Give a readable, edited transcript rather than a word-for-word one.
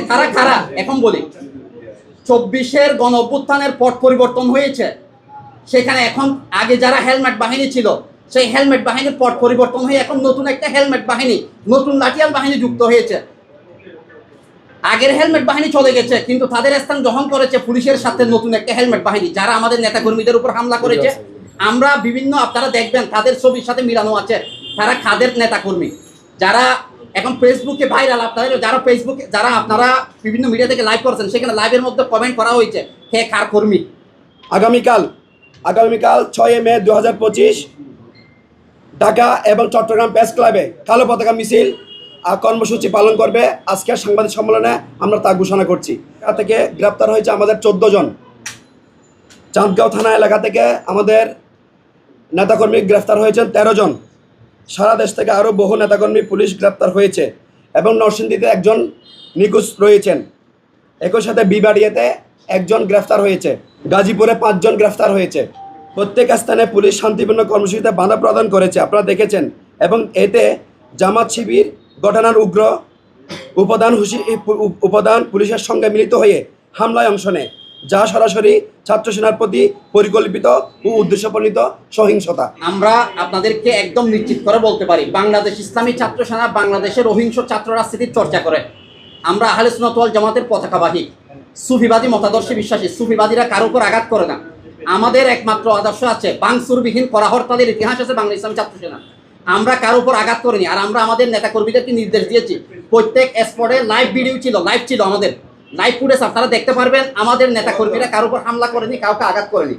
তারা কারা এখন বলি। 24-এর গণ অভ্যুত্থানের পট পরিবর্তন হয়েছে, সেখানে এখন আগে যারা হেলমেট বাহিনী ছিল সেই হেলমেট বাহিনীর পট পরিবর্তন হয়ে এখন নতুন একটা হেলমেট বাহিনী, নতুন লাঠিয়াল বাহিনী যুক্ত হয়েছে। আগের হেলমেট বাহিনী চলে গেছে, কিন্তু তাদের স্থান গ্রহণ করেছে পুলিশের সাথে নতুন একটা হেলমেট বাহিনী, যারা আমাদের নেতাকর্মীদের উপর হামলা করেছে। আমরা বিভিন্ন, আপনারা দেখবেন তাদের ছবির সাথে মিলানো আছে তারা কাদের নেতাকর্মী, যারা এখন ফেসবুকে ভাইরাল। আপনাদের যারা আপনারা বিভিন্ন মিডিয়া থেকে লাইভ করছেন, সেখানে লাইভের মধ্যে কমেন্ট করা হয়েছে হে কার কর্মী। আগামীকাল 6 মে 2025 ঢাকা এবং চট্টগ্রাম প্রেস ক্লাবে কালো পতাকা মিছিল কর্মসূচি পালন করবে। আজকের সাংবাদিক সম্মেলনে আমরা তা ঘোষণা করছি। এলাকা থেকে গ্রেপ্তার হয়েছে আমাদের 14 জন। চাঁদগাঁও থানা এলাকা থেকে আমাদের নেতাকর্মী গ্রেফতার হয়েছেন 13 জন। সারা দেশ থেকে আরও বহু নেতাকর্মী পুলিশ গ্রেপ্তার হয়েছে এবং নরসিংদীতে একজন নিখোঁজ রয়েছেন। একই সাথে বিবাড়িয়াতে একজন গ্রেফতার হয়েছে, গাজীপুরে 5 জন গ্রেফতার হয়েছে। প্রত্যেক স্থানে পুলিশ শান্তিপূর্ণ কর্মসূচিতে বাধা প্রদান করেছে, আপনারা দেখেছেন। এবং এতে জামাত শিবির ঘটনার উগ্র উপাদান পুলিশের সঙ্গে মিলিত হয়ে হামলায় অংশ নেয়, যা সরাসরি ছাত্র সেনার প্রতি পরিকল্পিত ও উদ্দেশ্যপ্রণীত সহিংসতা। আমরা আপনাদেরকে একদম নিশ্চিত করে বলতে পারি, বাংলাদেশ ইসলামী ছাত্র সেনা বাংলাদেশের অহিংস ছাত্র রাজনীতির চর্চা করে। আমরা আহলে সুন্নাত ওয়াল জামাতের পতাকাবাহী, সুফিবাদী মতাদর্শে বিশ্বাসী। সুফিবাদীরা কারো উপর আঘাত করে না। আমাদের একমাত্র আদর্শ আছে, বাংসুরবিহীন করা হরতালের ইতিহাস আছে বাংলা ইসলামী ছাত্র সেনা। আমরা কারো উপর আঘাত করিনি। আর আমরা আমাদের নেতাকর্মীদেরকে নির্দেশ দিয়েছি, প্রত্যেক স্পটে লাইভ ভিডিও ছিল, লাইভ ছিল আমাদের লাইভ ফুটেজ, আপনারা দেখতে পারবেন। আমাদের নেতাকর্মীরা কারো উপর হামলা করেনি, কাউকে আঘাত করেনি।